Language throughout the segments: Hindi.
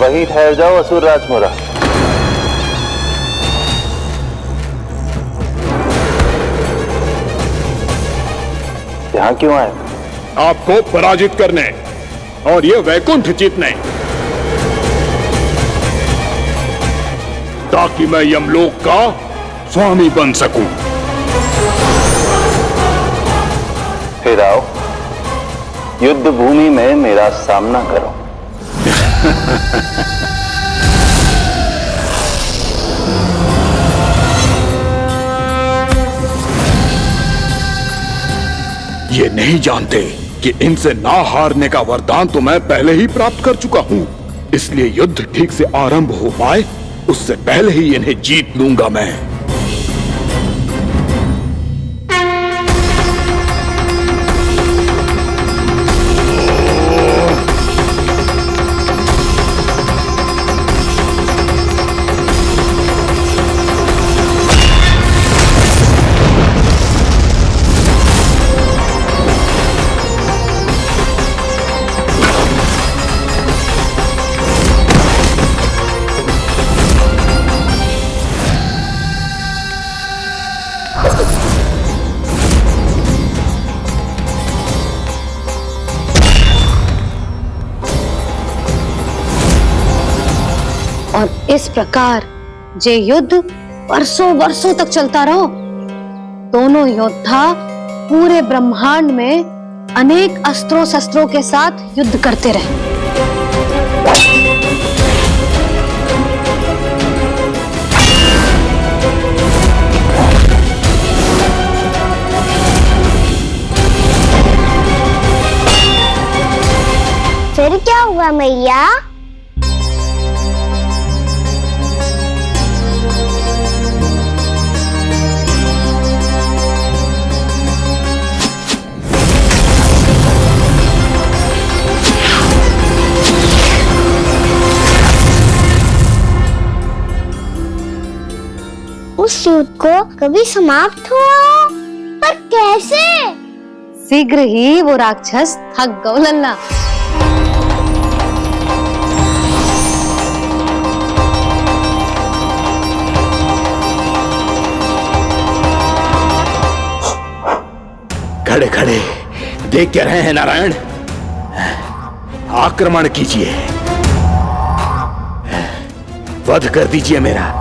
वहीं ठहर जाओ असुर राजमोरा। यहां क्यों आए? आपको पराजित करने और ये वैकुंठ जीतने, ताकि मैं यमलोक का स्वामी बन सकूं। फिर आओ, युद्ध भूमि में मेरा सामना करो। ये नहीं जानते कि इनसे ना हारने का वरदान तो मैं पहले ही प्राप्त कर चुका हूं, इसलिए युद्ध ठीक से आरंभ हो पाए उससे पहले ही इन्हें जीत लूंगा मैं। और इस प्रकार ये युद्ध वर्षों वर्षों तक चलता रहो। दोनों योद्धा पूरे ब्रह्मांड में अनेक अस्त्रों शस्त्रों के साथ युद्ध करते रहे। फिर क्या हुआ मैया? उस युद्ध को कभी समाप्त हुआ, पर कैसे? शीघ्र ही वो राक्षस थक गौ लल्ला। खड़े खड़े देख क्या रहे हैं नारायण? आक्रमण कीजिए, वध कर दीजिए मेरा।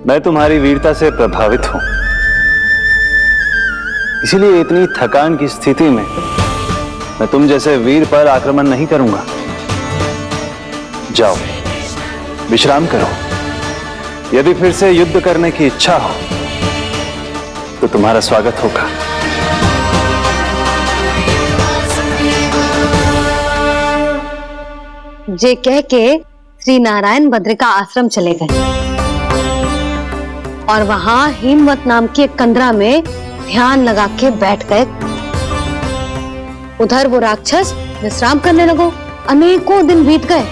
मैं तुम्हारी वीरता से प्रभावित हूं, इसीलिए इतनी थकान की स्थिति में मैं तुम जैसे वीर पर आक्रमण नहीं करूंगा। जाओ विश्राम करो। यदि फिर से युद्ध करने की इच्छा हो तो तुम्हारा स्वागत होगा। जे कह के श्री नारायण बद्रिका आश्रम चले गए और वहां हिमवत नाम की एक कंदरा में ध्यान लगा के बैठ गए। उधर वो राक्षस विश्राम करने लगो। अनेकों दिन बीत गए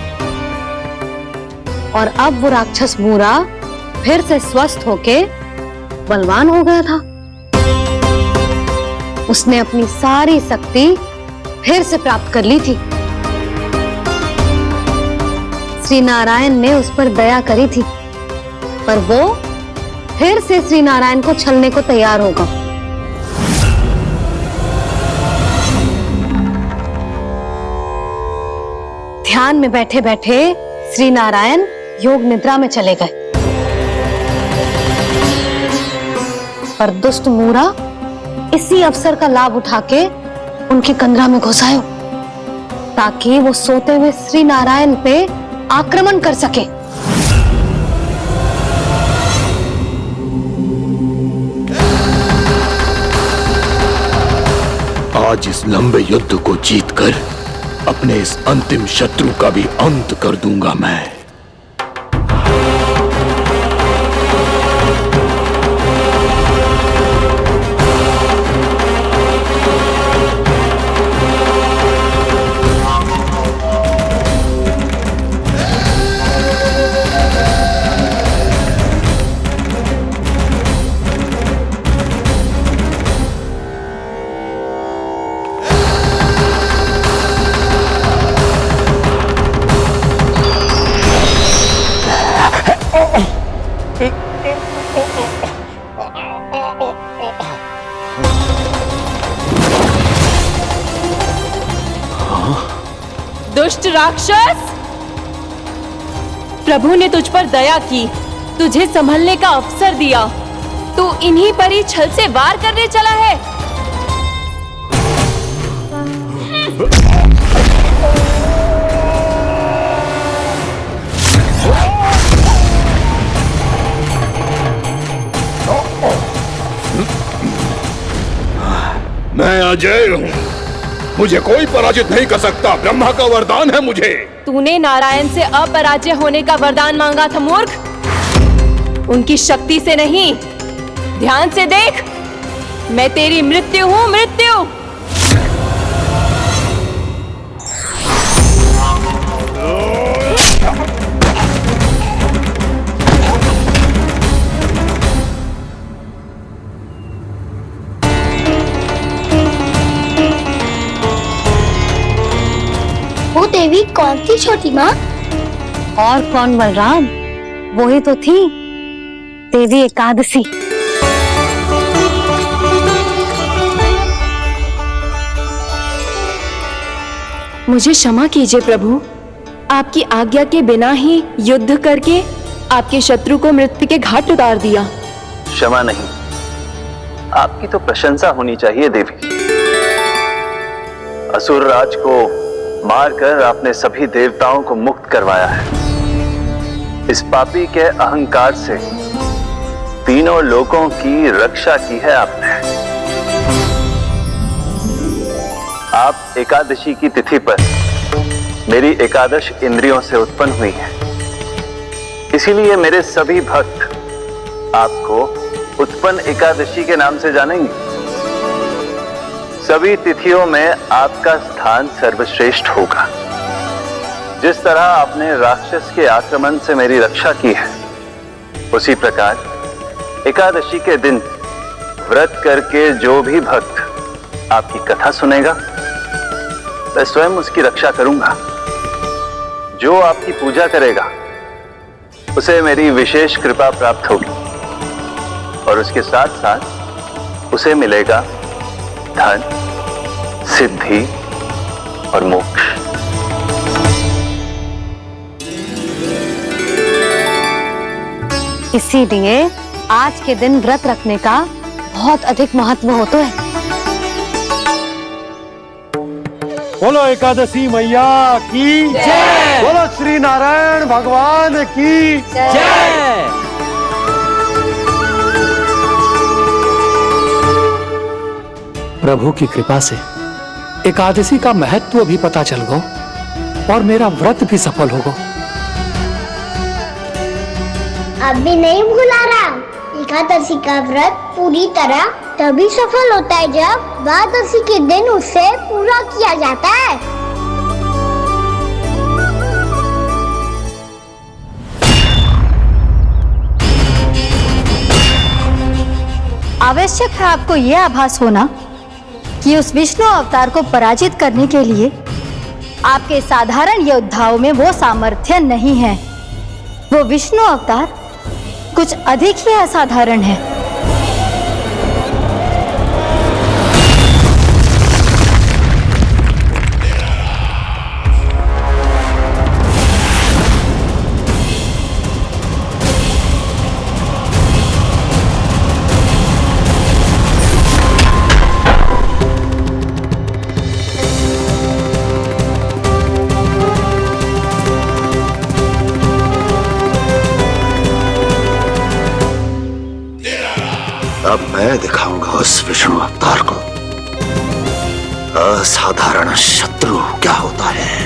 और अब वो राक्षस मूरा फिर से स्वस्थ होके बलवान हो गया था। उसने अपनी सारी शक्ति फिर से प्राप्त कर ली थी। श्री नारायण ने उस पर दया करी थी, पर वो फिर से श्री नारायण को छलने को तैयार होगा। ध्यान में बैठे बैठे श्री नारायण योग निद्रा में चले गए, पर दुष्ट मूरा इसी अवसर का लाभ उठा के उनकी कंदरा में घुस आयो, ताकि वो सोते हुए श्री नारायण पे आक्रमण कर सके। आज इस लंबे युद्ध को जीतकर अपने इस अंतिम शत्रु का भी अंत कर दूंगा मैं। दुष्ट राक्षस! प्रभु ने तुझ पर दया की, तुझे संभलने का अवसर दिया। तू इन्हीं पर ही छल से वार करने चला है। मैं अजय हूँ, मुझे कोई पराजित नहीं कर सकता। ब्रह्मा का वरदान है मुझे। तूने नारायण से अपराजय होने का वरदान मांगा था मूर्ख, उनकी शक्ति से नहीं। ध्यान से देख, मैं तेरी मृत्यु हूँ, मृत्यु। वो देवी कौन सी छोटी माँ? और कौन बलराम, वही तो थी देवी एकादशी। मुझे क्षमा कीजिए प्रभु, आपकी आज्ञा के बिना ही युद्ध करके आपके शत्रु को मृत्यु के घाट उतार दिया। क्षमा नहीं, आपकी तो प्रशंसा होनी चाहिए देवी। असुर राज को मारकर आपने सभी देवताओं को मुक्त करवाया है। इस पापी के अहंकार से तीनों लोकों की रक्षा की है आपने। आप एकादशी की तिथि पर मेरी एकादश इंद्रियों से उत्पन्न हुई हैं। इसीलिए मेरे सभी भक्त आपको उत्पन्न एकादशी के नाम से जानेंगे। सभी तिथियों में आपका स्थान सर्वश्रेष्ठ होगा। जिस तरह आपने राक्षस के आक्रमण से मेरी रक्षा की है, उसी प्रकार एकादशी के दिन व्रत करके जो भी भक्त आपकी कथा सुनेगा, मैं स्वयं उसकी रक्षा करूंगा। जो आपकी पूजा करेगा उसे मेरी विशेष कृपा प्राप्त होगी और उसके साथ साथ उसे मिलेगा धन, सिद्धि और मोक्ष। इसीलिए आज के दिन व्रत रखने का बहुत अधिक महत्व होता है। बोलो एकादशी मैया की जय। बोलो श्री नारायण भगवान की जय। प्रभु की कृपा से एकादशी का महत्व भी पता चल गो और मेरा व्रत भी सफल हो गो। अब भी नहीं भूला राम, एकादशी का व्रत पूरी तरह तभी सफल होता है जब द्वादशी के दिन उसे पूरा किया जाता है। आवश्यक है आपको यह आभास होना कि उस विष्णु अवतार को पराजित करने के लिए आपके साधारण योद्धाओं में वो सामर्थ्य नहीं है। वो विष्णु अवतार कुछ अधिक ही असाधारण है। अब मैं दिखाऊंगा उस विष्णु अवतार को असाधारण शत्रु क्या होता है।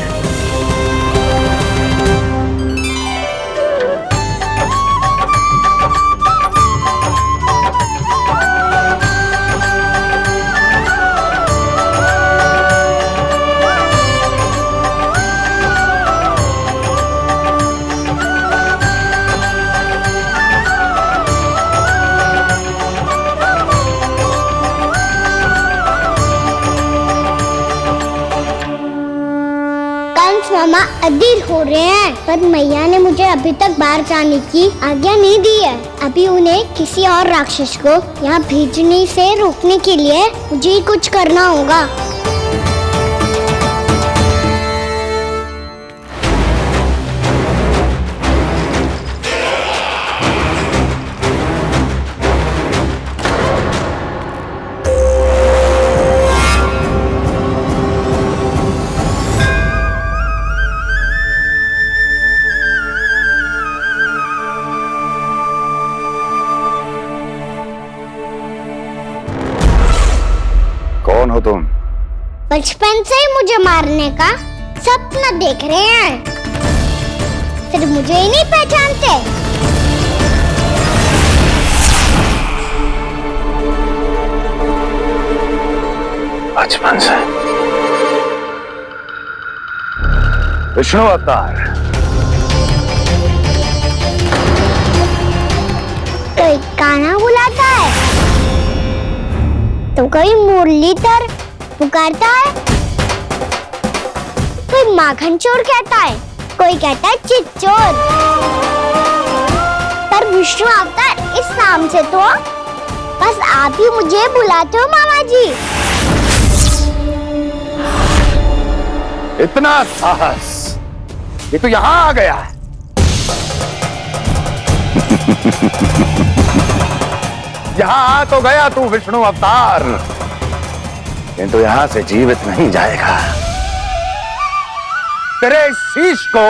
मामा अधीर हो रहे हैं, पर मैया ने मुझे अभी तक बाहर जाने की आज्ञा नहीं दी है। अभी उन्हें किसी और राक्षस को यहाँ भेजने से रोकने के लिए मुझे ही कुछ करना होगा। कौन हो तुम? बचपन से ही मुझे मारने का सपना देख रहे हैं, फिर मुझे ही नहीं पहचानते। बचपन से विष्णु अवतार। कोई गाना बुलाता है तो कोई मुरलीधर पुकारता है, कोई माखन चोर कहता है, कोई कहता है चिच्चोर। पर विष्णु अवतार इस नाम से तो बस आप ही मुझे बुलाते हो मामा जी। इतना साहस, ये तो यहां आ गया है। यहां आ तो गया तू विष्णु अवतार, किंतु यहां से जीवित नहीं जाएगा। तेरे इस शीश को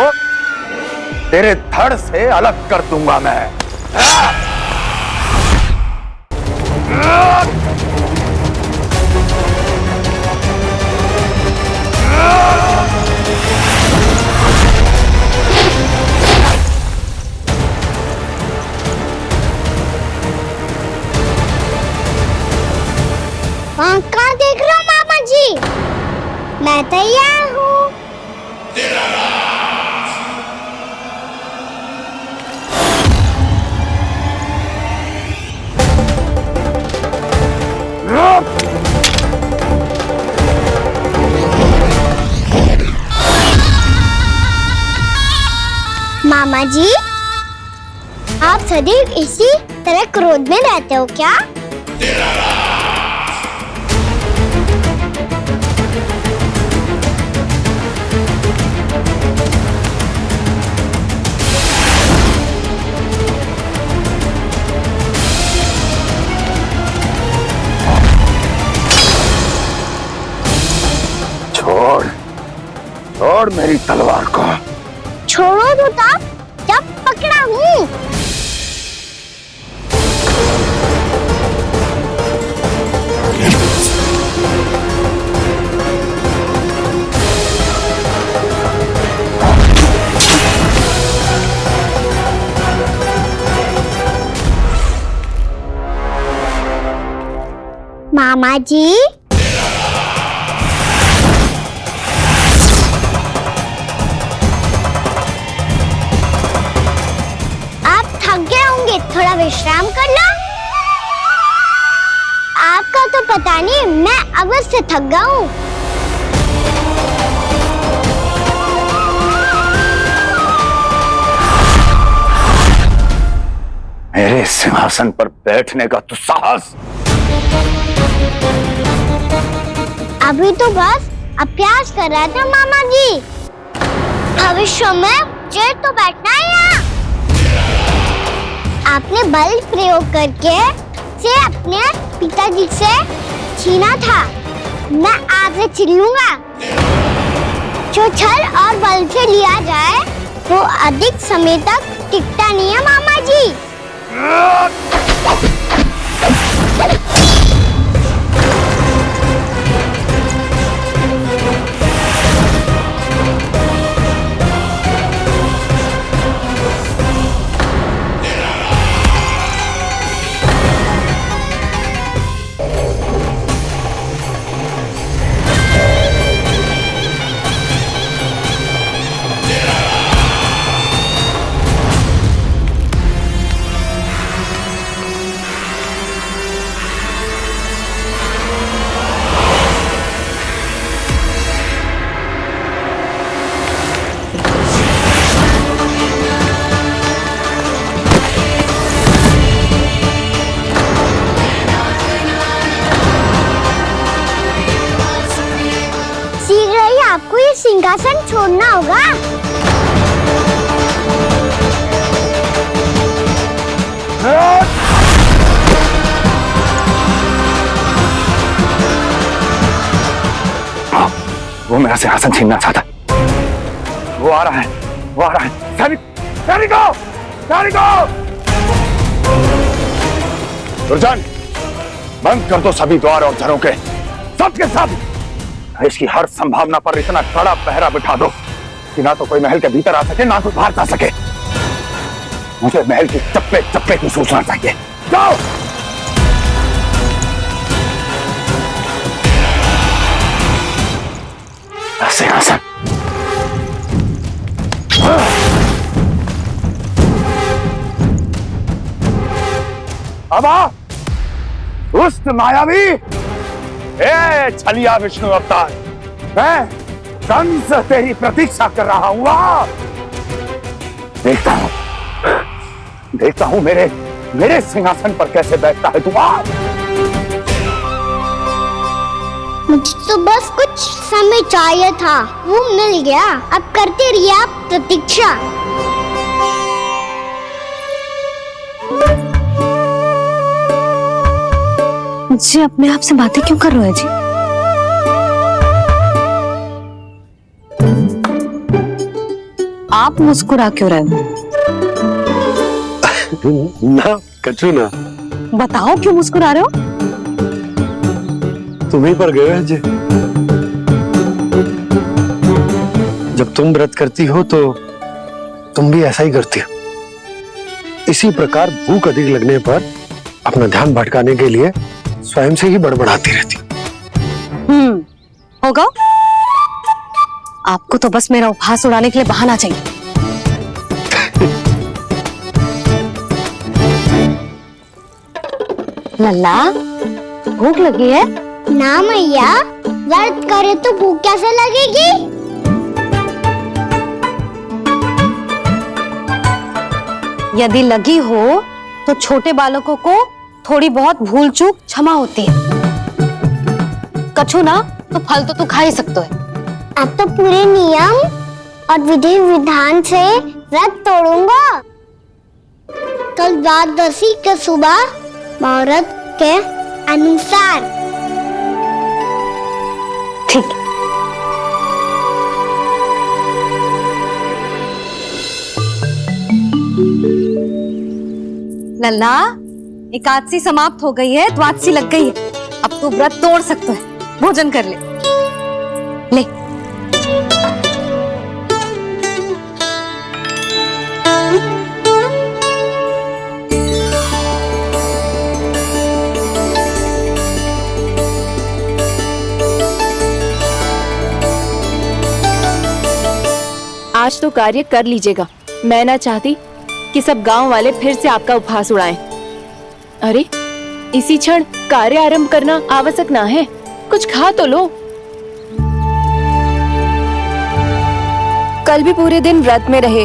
तेरे धड़ से अलग कर दूंगा मैं। वहाँ कहाँ देख रहे हो मामा जी? मैं तैयार हूँ। मामा जी, आप सदैव इसी तरह क्रोध में रहते हो क्या? छोड़ मेरी तलवार को। छोड़ो तो तब जब पकड़ा हूँ। मामा जी, थोड़ा विश्राम कर लो। आपका तो पता नहीं, मैं अवश्य थक गया हूँ। मेरे सिंहासन पर बैठने का तो साहस। अभी तो बस अभ्यास कर रहा था मामा जी। भविष्य में मुझे तो बैठना है यहाँ। आपने बल प्रयोग करके से अपने पिताजी से छीना था, मैं आपसे छीन लूंगा। जो छल और बल से लिया जाए वो अधिक समय तक टिकता नहीं है मामा जी। आपको ये सिंहासन छोड़ना होगा। वो मेरा सिंहासन छीनना चाहता है। वो आ रहा है, वो आ रहा है। सैनिकों, दुर्जन, बंद कर दो सभी द्वार और झरोके। सब के सब इसकी हर संभावना पर इतना कड़ा पहरा बिठा दो कि ना तो कोई महल के भीतर आ सके ना तो बाहर जा सके। मुझे महल की चप्पे चप्पे की सूचना चाहिए। जाओ। सिंहासन। अब आ दुष्ट मायावी, ए छलिया विष्णु अवतार, मैं कंस तेरी प्रतीक्षा कर रहा हूं। देखता हूं मेरे सिंहासन पर कैसे बैठता है तू। मुझे तो बस कुछ समय चाहिए था, वो मिल गया। अब करते रहिए आप प्रतीक्षा। जी अपने आप से बातें क्यों कर रहे हैं जी? आप मुस्कुरा क्यों रहे हो? ना कछु ना। बताओ क्यों मुस्कुरा रहे हो? तुम्हीं पर गए हैं जी। जब तुम व्रत करती हो तो तुम भी ऐसा ही करती हो। इसी प्रकार भूख अधिक लगने पर अपना ध्यान भटकाने के लिए स्वयं से ही बड़बड़ाती रहती। होगा। आपको तो बस मेरा उपहास उड़ाने के लिए बहाना चाहिए। लल्ला, भूख लगी है? ना मैया, व्रत करे तो भूख कैसे लगेगी? यदि लगी हो तो छोटे बालकों को थोड़ी बहुत भूल चूक क्षमा होती है। कछु ना तो फल तो तू खा ही सकते है। अब तो पूरे नियम और विधि विधान से व्रत तोड़ूंगा। कल द्वादशी के सुबह मुहूर्त के अनुसार। ठीक। लल्ला, एकादशी समाप्त हो गई है, द्वादशी लग गई है। अब तू व्रत तोड़ सकते है। भोजन कर ले। ले। आज तो कार्य कर लीजिएगा। मैं ना चाहती कि सब गांव वाले फिर से आपका उपहास उड़ाएं। अरे, इसी क्षण कार्य आरंभ करना आवश्यक ना है। कुछ खा तो लो। कल भी पूरे दिन व्रत में रहे,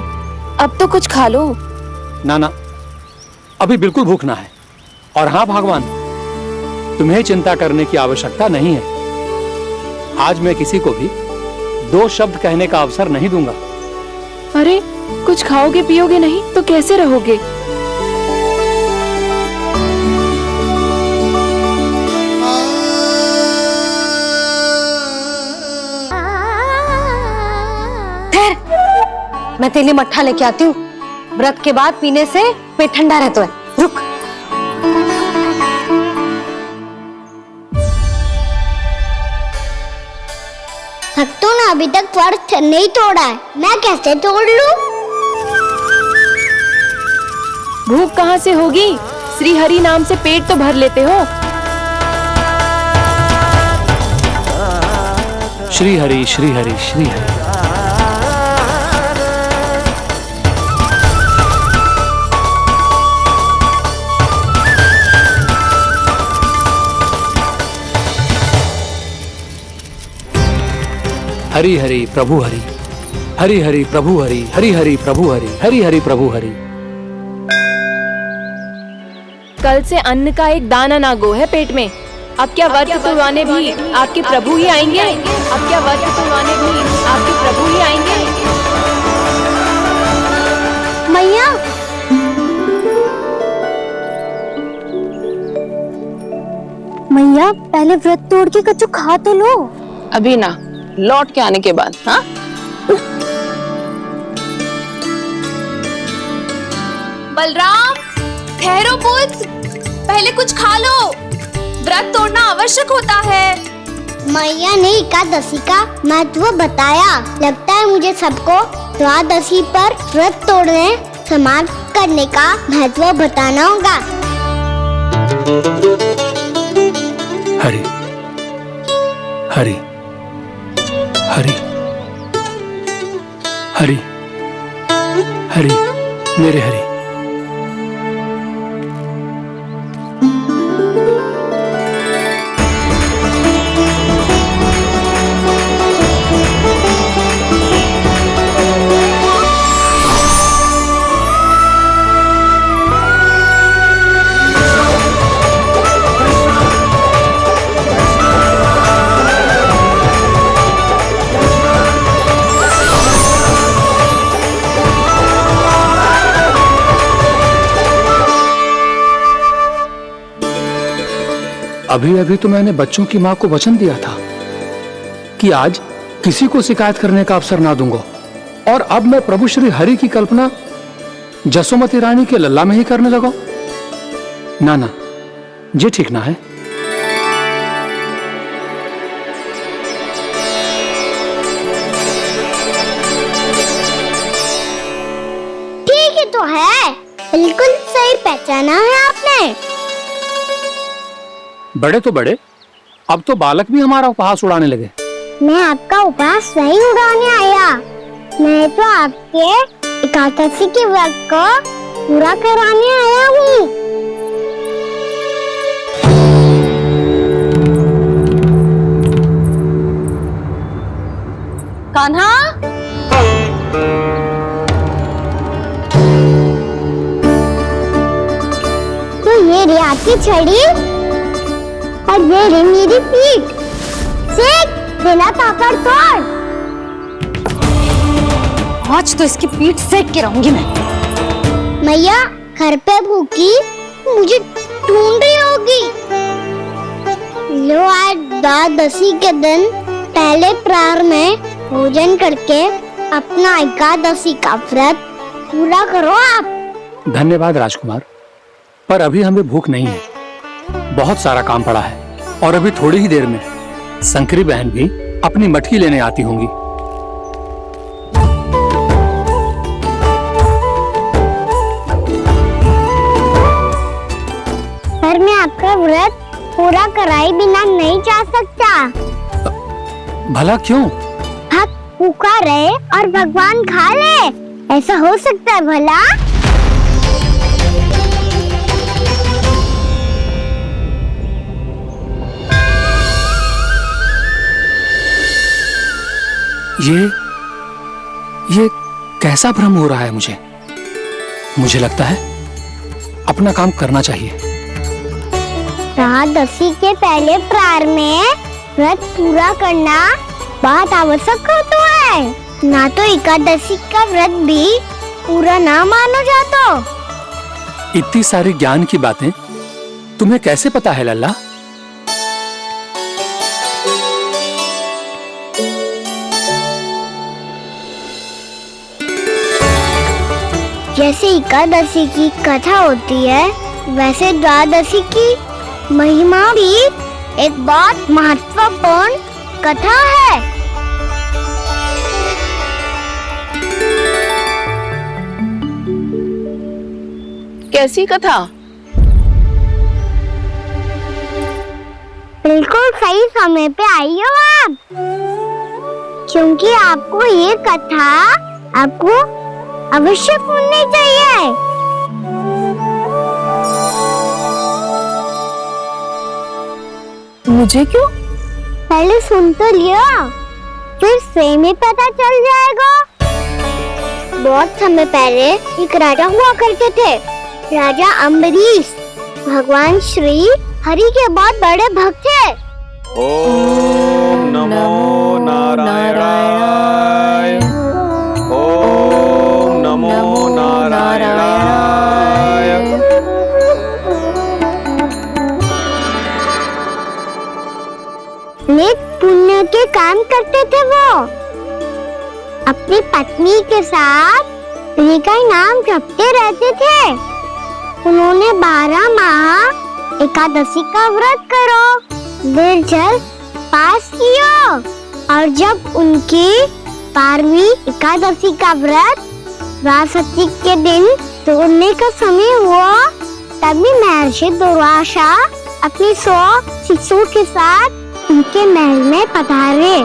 अब तो कुछ खा लो। ना ना, अभी बिल्कुल भूख ना है। और हाँ भगवान, तुम्हें चिंता करने की आवश्यकता नहीं है। आज मैं किसी को भी 2 शब्द कहने का अवसर नहीं दूंगा। अरे, कुछ खाओगे पियोगे नहीं तो कैसे रहोगे? मैं तेरे लिए मट्ठा लेके आती हूँ। व्रत के बाद पीने से पेट ठंडा रहता है। रुक। भक्तों ने अभी तक व्रत नहीं तोड़ा है, मैं कैसे तोड़ लूं? भूख कहाँ से होगी? श्री हरि नाम से पेट तो भर लेते हो। श्री हरि श्री हरि श्री हरि। हरि हरि प्रभु हरि, हरि हरि प्रभु हरि, हरि हरि प्रभु हरि, हरि हरि प्रभु हरि। कल से अन्न का एक दाना ना गो है पेट में। अब क्या व्रत तुड़वाने भी आपके प्रभु ही आएंगे? अब क्या व्रत तुड़वाने भी आपके प्रभु ही आएंगे? मैया, मैया पहले व्रत तोड़ के कछु खा तो लो। अभी ना, लौट के आने के बाद। हाँ, बलराम, ठहरो पुत्र, पहले कुछ खा लो। व्रत तोड़ना आवश्यक होता है। मैया ने एकादशी का महत्व बताया। लगता है मुझे सबको द्वादशी पर व्रत तोड़ने समाप्त करने का महत्व बताना होगा। हरि हरि हरि हरि हरि मेरे हरि। अभी अभी तो मैंने बच्चों की मां को वचन दिया था कि आज किसी को शिकायत करने का अवसर ना दूंगा, और अब मैं प्रभु श्री हरि की कल्पना जसोमती रानी के लल्ला में ही करने लगा। ना ना, ये ठीक ना है। ठीक ही तो है, बिल्कुल सही पहचाना है आपने। बड़े तो बड़े, अब तो बालक भी हमारा उपहास उड़ाने लगे। मैं आपका उपहास नहीं उड़ाने आया, मैं तो आपके एकादशी के व्रत को पूरा कराने आया हूँ। कान्हा, तो ये रे आपकी छड़ी और ये रे मेरी पीठ। सेक देना पापड़ तोड़। आज तो इसकी पीठ सेक के रहूंगी मैं। मैया घर पे भूखी मुझे ढूंढ रही होगी। लो, आज द्वादशी के दिन पहले प्रहर में भोजन करके अपना एकादशी का व्रत पूरा करो आप। धन्यवाद राजकुमार, पर अभी हमें भूख नहीं है। बहुत सारा काम पड़ा है, और अभी थोड़ी ही देर में शंकरी बहन भी अपनी मटकी लेने आती होंगी। पर मैं आपका व्रत पूरा कराए बिना नहीं जा सकता। भला क्यों? भक्त भूखा रहे और भगवान खा ले, ऐसा हो सकता है भला? ये कैसा भ्रम हो रहा है मुझे? मुझे लगता है अपना काम करना चाहिए। द्वादशी के पहले प्रहर में व्रत पूरा करना बहुत आवश्यक होता है। ना तो एकादशी का व्रत भी पूरा ना मानो जातो। इतनी सारी ज्ञान की बातें तुम्हें कैसे पता है लल्ला? जैसे एकादशी की कथा होती है, वैसे द्वादशी की महिमा भी एक बहुत महत्वपूर्ण कथा है। कैसी कथा? बिल्कुल सही समय पे आई हो आप, क्योंकि आपको ये कथा आपको अवश्य सुननी चाहिए। मुझे क्यों? पहले सुन तो लिया, फिर स्वयं में पता चल जाएगा। बहुत समय पहले एक राजा हुआ करते थे, राजा अम्बरीश। भगवान श्री हरि के बहुत बड़े भक्त थे। ओम नमो नारायणाय। ओम नमो नारायणाय। नेक पुण्य के काम करते थे वो। अपनी पत्नी के साथ हरि का नाम जपते रहते थे। उन्होंने 12 माह एकादशी का व्रत करो, निर्जल उपवास किया और जब उनकी 12वीं एकादशी का व्रत बृहस्पति के दिन तोड़ने का समय हुआ, तभी महर्षि दुर्वासा अपनी 100 शिष्यों के साथ उनके महल में पधारे।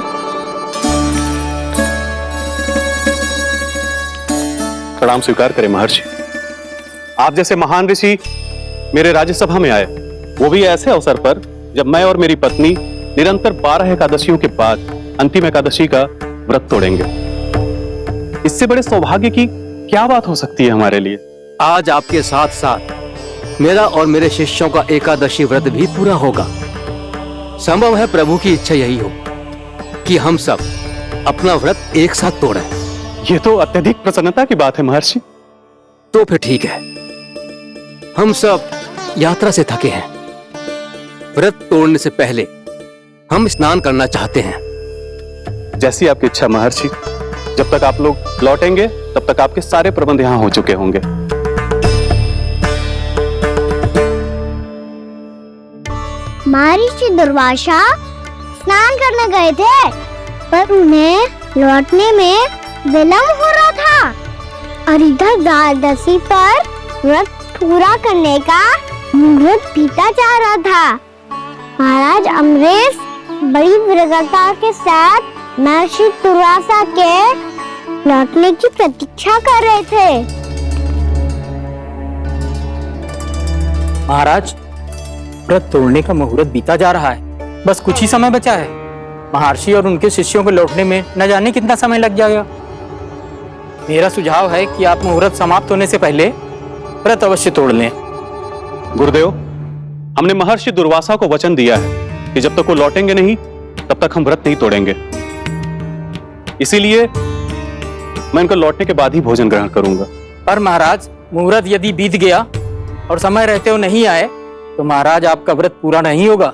प्रणाम स्वीकार करें महर्षि। आप जैसे महान ऋषि मेरे राज्यसभा में आए, वो भी ऐसे अवसर पर जब मैं और मेरी पत्नी निरंतर 12 एकादशियों के बाद अंतिम एकादशी का व्रत तोड़ेंगे। इससे बड़े सौभाग्य की क्या बात हो सकती है हमारे लिए। आज आपके साथ साथ मेरा और मेरे शिष्यों का एकादशी व्रत भी पूरा होगा। संभव है प्रभु की इच्छा यही हो कि हम सब अपना व्रत एक साथ तोड़ें। ये तो अत्यधिक प्रसन्नता की बात है महर्षि। तो फिर ठीक है, हम सब यात्रा से थके हैं। व्रत तोड़ने से पहले हम स्नान करना चाहते हैं। जैसी आपकी इच्छा महर्षि। जब तक आप लोग लौटेंगे तब तक आपके सारे प्रबंध यहाँ हो चुके होंगे। महर्षि दुर्वासा स्नान करने गए थे, पर उन्हें लौटने में विलंब हो रहा था और इधर द्वादशी पर व्रत पूरा करने का मुहूर्त बीता जा रहा था। महाराज अमरेश बड़ी विरगता के साथ महर्षि दुर्वासा के लौटने की प्रतीक्षा कर रहे थे। महाराज, व्रत तोड़ने का मुहूर्त बीता जा रहा है। बस कुछ ही समय बचा है। महर्षि और उनके शिष्यों को लौटने में न जाने कितना समय लग जाएगा। मेरा सुझाव है कि आप मुहूर्त समाप्त होने से पहले व्रत अवश्य तोड़ लें। गुरुदेव, हमने महर्षि दुर्वासा को वचन दिया है कि जब तक वो लौटेंगे नहीं तब तक हम व्रत नहीं तोड़ेंगे। इसीलिए मैं इनका लौटने के बाद ही भोजन ग्रहण करूंगा। पर महाराज, मुहूर्त यदि बीत गया और समय रहते हुए नहीं आए तो महाराज आपका व्रत पूरा नहीं होगा।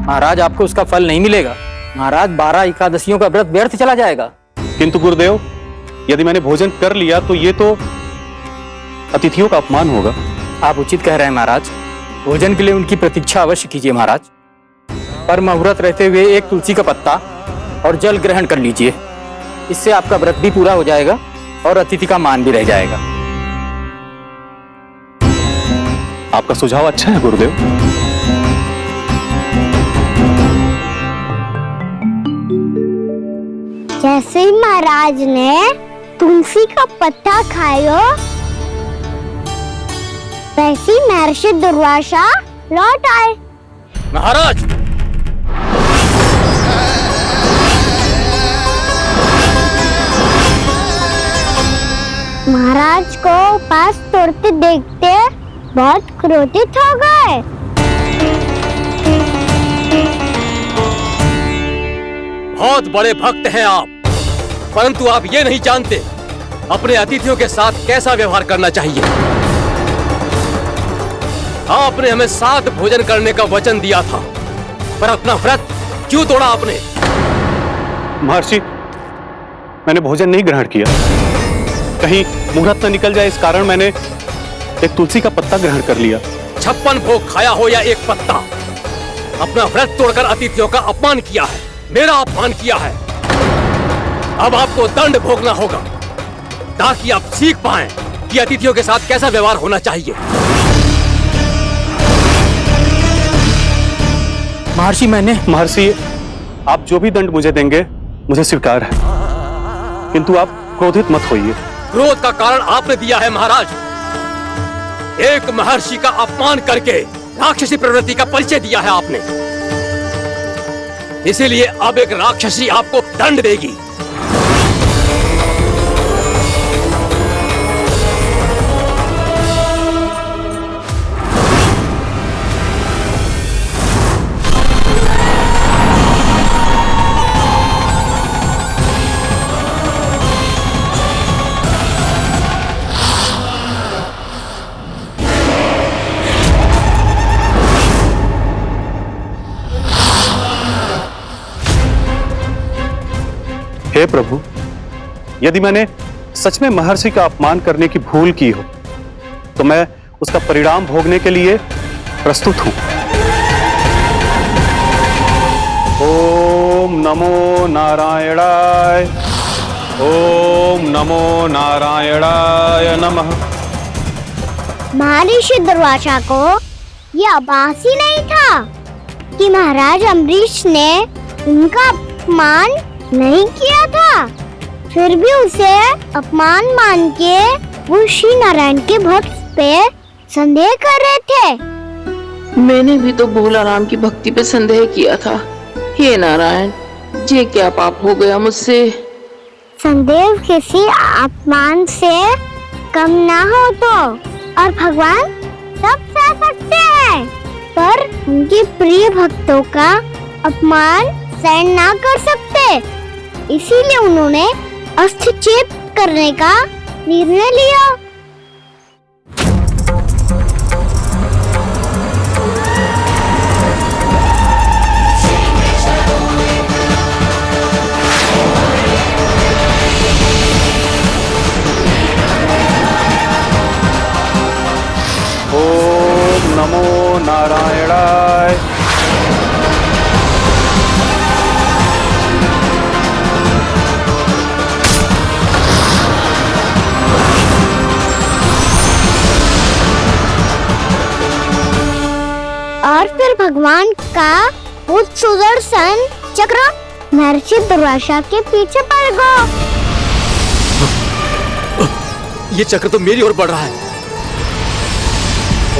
महाराज, आपको उसका फल नहीं मिलेगा। महाराज, 12 एकादशियों का व्रत व्यर्थ चला जाएगा। किंतु गुरुदेव, यदि मैंने भोजन कर लिया तो ये तो अतिथियों का अपमान होगा। आप उचित कह रहे हैं महाराज। भोजन के लिए उनकी प्रतीक्षा अवश्य कीजिए महाराज। पर मुहूर्त रहते हुए एक तुलसी का पत्ता और जल ग्रहण कर लीजिए। इससे आपका व्रत भी पूरा हो जाएगा और अतिथि का मान भी रह जाएगा। आपका सुझाव अच्छा है गुरुदेव। जैसे ही महाराज ने तुलसी का पत्ता खाया, वैसे ही महर्षि दुर्वासा लौट आए। महाराज, महाराज को उपवास तोड़ते देखते बहुत क्रोधित हो गए। बहुत बड़े भक्त हैं आप, परंतु आप ये नहीं जानते अपने अतिथियों के साथ कैसा व्यवहार करना चाहिए। आपने हमें साथ भोजन करने का वचन दिया था, पर अपना व्रत क्यों तोड़ा आपने? महर्षि, मैंने भोजन नहीं ग्रहण किया। कहीं मुहूर्त न निकल जाए इस कारण मैंने एक तुलसी का पत्ता ग्रहण कर लिया। 56 भोग खाया हो या एक पत्ता, अपना व्रत तोड़कर अतिथियों का अपमान किया है, मेरा अपमान किया है। अब आपको दंड भोगना होगा ताकि आप सीख पाएं कि अतिथियों के साथ कैसा व्यवहार होना चाहिए। महर्षि, आप जो भी दंड मुझे देंगे मुझे स्वीकार है, किंतु आप क्रोधित मत होइए। क्रोध का कारण आपने दिया है महाराज। एक महर्षि का अपमान करके राक्षसी प्रवृत्ति का परिचय दिया है आपने। इसीलिए अब एक राक्षसी आपको दंड देगी। हे प्रभु, यदि मैंने सच में महर्षि का अपमान करने की भूल की हो तो मैं उसका परिणाम भोगने के लिए प्रस्तुत हूं। ओम नमो नारायणाय। ओम नमो नारायणाय नमः। महर्षि दुर्वासा को ये आभास ही नहीं था कि महाराज अम्बरीश ने उनका अपमान नहीं किया था। फिर भी उसे अपमान मान के वो श्री नारायण के भक्त पे संदेह कर रहे थे। मैंने भी तो भोला राम की भक्ति पे संदेह किया था। हे नारायण, ये क्या पाप हो गया मुझसे? संदेह किसी अपमान से कम ना हो तो, और भगवान सब सह सकते हैं, पर उनके प्रिय भक्तों का अपमान सहन ना कर सकते। इसीलिए उन्होंने अस्थिचेत करने का निर्णय लिया। ओम नमो नारायणाय। और फिर भगवान का वो सुदर्शन चक्र महर्षि दुर्वासा के पीछे पड़ गया। ये चक्र तो मेरी ओर बढ़ रहा है।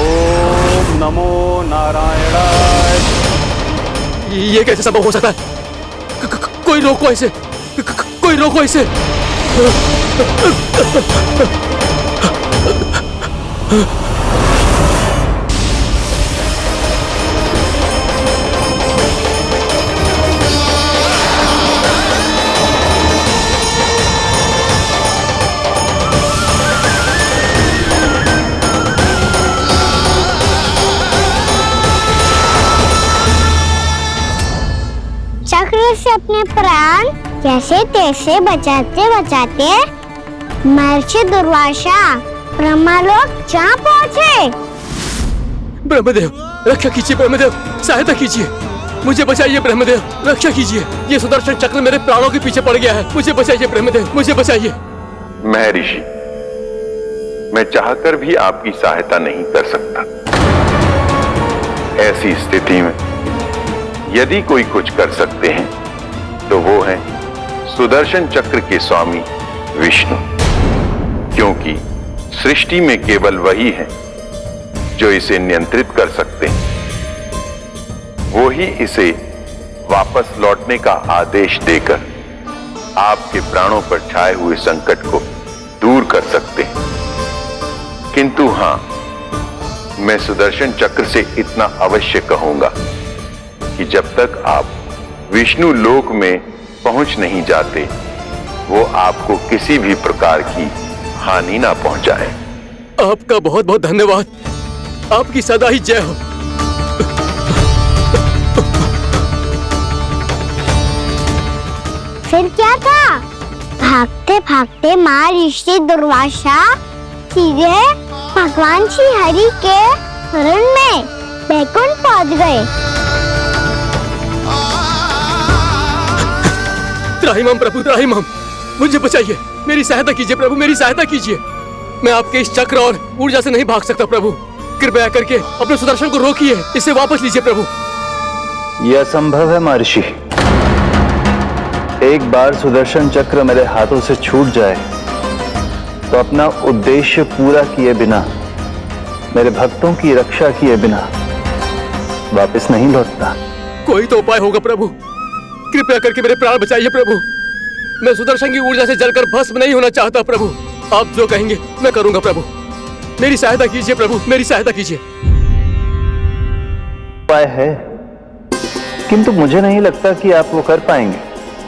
ओम नमो नारायणाय। ये कैसे संभव हो सकता है? कोई रोको इसे, कोई रोको इसे। चक्र से अपने प्राण जैसे तैसे बचाते बचाते महर्षि दुर्वासा ब्रह्मलोक जा पहुँचे। ब्रह्मदेव, रक्षा कीजिए। ब्रह्मदेव, सहायता कीजिए। मुझे बचाइए ब्रह्मदेव, रक्षा कीजिए। ये सुदर्शन चक्र मेरे प्राणों के पीछे पड़ गया है। मुझे बचाइए ब्रह्मदेव, मुझे बचाइए। महर्षि, मैं चाहकर भी आपकी सहायता नहीं कर सकता। ऐसी स्थिति में यदि कोई कुछ कर सकते हैं तो वो है सुदर्शन चक्र के स्वामी विष्णु, क्योंकि सृष्टि में केवल वही है जो इसे नियंत्रित कर सकते हैं। वो ही इसे वापस लौटने का आदेश देकर आपके प्राणों पर छाए हुए संकट को दूर कर सकते हैं। किंतु हां, मैं सुदर्शन चक्र से इतना अवश्य कहूंगा कि जब तक आप विष्णु लोक में पहुंच नहीं जाते, वो आपको किसी भी प्रकार की हानि ना पहुंचाए। आपका बहुत बहुत धन्यवाद। आपकी सदा ही जय हो। फिर क्या था? भागते भागते महर्षि दुर्वासा सीधे भगवान श्री हरि के शरण में बैकुंठ पहुंच गए। त्राहिमाम प्रभु, त्राहिमाम, मुझे बचाइए। मेरी सहायता कीजिए प्रभु, मेरी सहायता कीजिए। मैं आपके इस चक्र और ऊर्जा से नहीं भाग सकता प्रभु। कृपया करके अपने सुदर्शन को रोकिए, इसे वापस लीजिए प्रभु। यह असंभव है महर्षि। एक बार सुदर्शन चक्र मेरे हाथों से छूट जाए तो अपना उद्देश्य पूरा किए बिना, मेरे भक्तों की रक्षा किए बिना वापस नहीं लौटता। कोई तो उपाय होगा प्रभु। कृपया करके मेरे प्राण बचाइए प्रभु। मैं सुदर्शन की ऊर्जा से जलकर भस्म नहीं होना चाहता प्रभु। आप जो कहेंगे मैं करूंगा प्रभु। मेरी सहायता कीजिए प्रभु, मेरी सहायता कीजिए। उपाय है, किंतु मुझे नहीं लगता कि आप वो कर पाएंगे।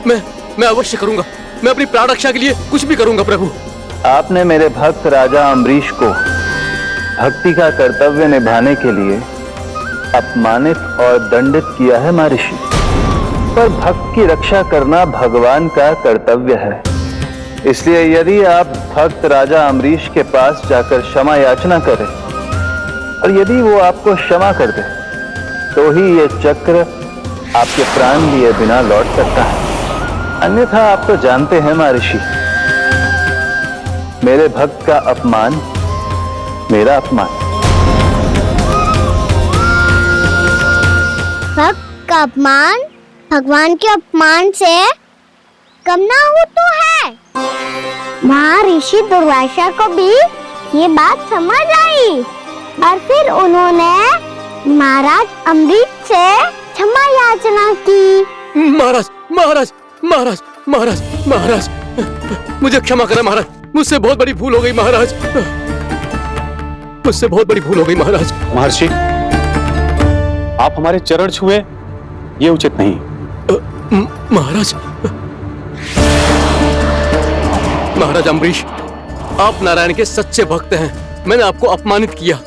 मैं अवश्य करूंगा। मैं अपनी प्राण रक्षा के लिए कुछ भी करूंगा प्रभु। आपने मेरे भक्त राजा अम्बरीश को भक्ति का कर्तव्य निभाने के लिए अपमानित और दंडित किया है महर्षि, पर भक्त की रक्षा करना भगवान का कर्तव्य है। इसलिए यदि आप भक्त राजा अम्बरीश के पास जाकर क्षमा याचना करें और यदि वो आपको क्षमा कर दे तो ही ये चक्र आपके प्राण लिए बिना लौट सकता है, अन्यथा आप तो जानते हैं महर्षि, मेरे भक्त का अपमान मेरा अपमान। भक्त का अपमान भगवान के अपमान से कम ना हो तो है। महर्षि दुर्वासा को भी ये बात समझ आई और फिर उन्होंने महाराज अम्बरीश से क्षमा याचना की। महाराज महाराज महाराज महाराज महाराज, मुझे क्षमा करें महाराज, मुझसे बहुत बड़ी भूल हो गई महाराज, मुझसे बहुत बड़ी भूल हो गई महाराज। महर्षि, आप हमारे चरण छुए ये उचित नहीं। महाराज, महाराज अम्बरीश, आप नारायण के सच्चे भक्त हैं। मैंने आपको अपमानित किया,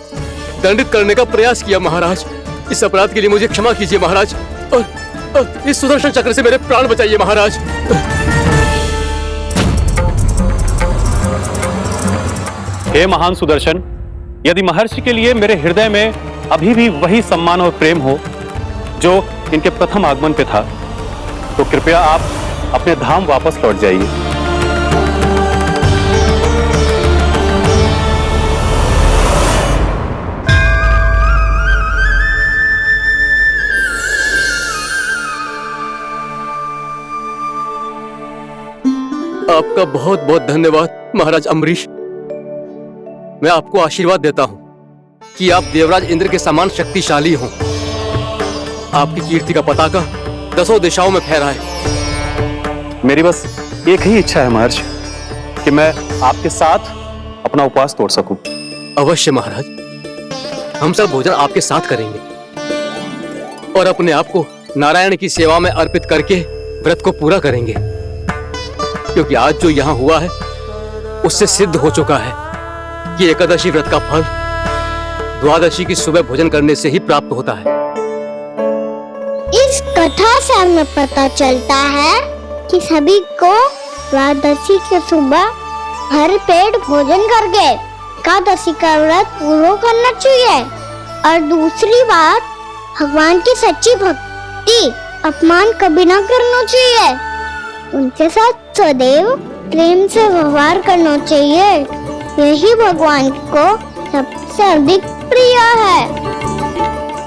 दंडित करने का प्रयास किया महाराज। इस अपराध के लिए मुझे क्षमा कीजिए महाराज, और इस सुदर्शन चक्र से मेरे प्राण बचाइए महाराज। हे महान सुदर्शन, यदि महर्षि के लिए मेरे हृदय में अभी भी वही सम्मान और प्रेम हो जो इनके प्रथम आगमन पे था, तो कृपया आप अपने धाम वापस लौट जाइए। आपका बहुत बहुत धन्यवाद महाराज अम्बरीश। मैं आपको आशीर्वाद देता हूं कि आप देवराज इंद्र के समान शक्तिशाली हों। आपकी कीर्ति का पताका 10 दिशाओं में फहराए। मेरी बस एक ही इच्छा है महर्षि, कि मैं आपके साथ अपना उपवास तोड़ सकूं। अवश्य महाराज, हम सब भोजन आपके साथ करेंगे और अपने आप को नारायण की सेवा में अर्पित करके व्रत को पूरा करेंगे, क्योंकि आज जो यहाँ हुआ है उससे सिद्ध हो चुका है कि एकादशी व्रत का फल द्वादशी की सुबह भोजन करने से ही प्राप्त होता है। इस कथा से हमें पता चलता है कि सभी को द्वादशी के सुबह भर पेट भोजन करके एकादशी का व्रत पूरा करना चाहिए। और दूसरी बात, भगवान की सच्ची भक्ति अपमान कभी ना करना चाहिए, उनके साथ सदैव प्रेम से व्यवहार करना चाहिए। यही भगवान को सबसे अधिक प्रिय है।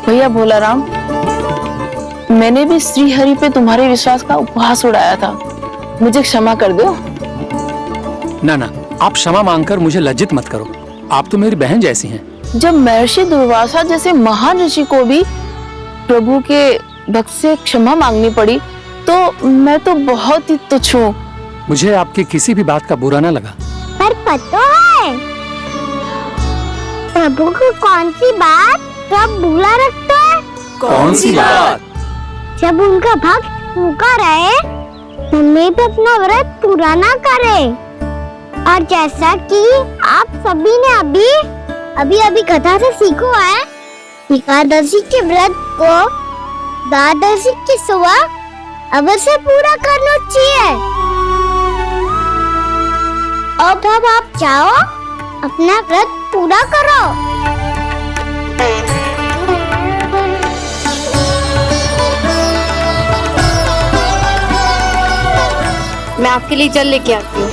भैया भोलाराम, मैंने भी श्री हरि पे तुम्हारे विश्वास का उपहास उड़ाया था, मुझे क्षमा कर दो। ना ना, आप क्षमा मांगकर मुझे लज्जित मत करो, आप तो मेरी बहन जैसी हैं। जब महर्षि दुर्वासा जैसे महान ऋषि को भी प्रभु के भक्त से क्षमा मांगनी पड़ी, तो मैं तो बहुत ही तुच्छ हूँ। मुझे आपकी किसी भी बात का बुरा ना लगा। पर पता है प्रभु को कौन सी बात सब भूला रखता है? कौन सी बात? जब उनका भक्त भूखा रहे, हमें भी अपना व्रत पूरा ना करे। और जैसा कि आप सभी ने अभी कथा से सीखो है, एकादशी के व्रत को द्वादशी की सुबह अवश्य पूरा करना चाहिए। अब आप जाओ, अपना व्रत पूरा करो। मैं आपके लिए जल लेके आती हूँ।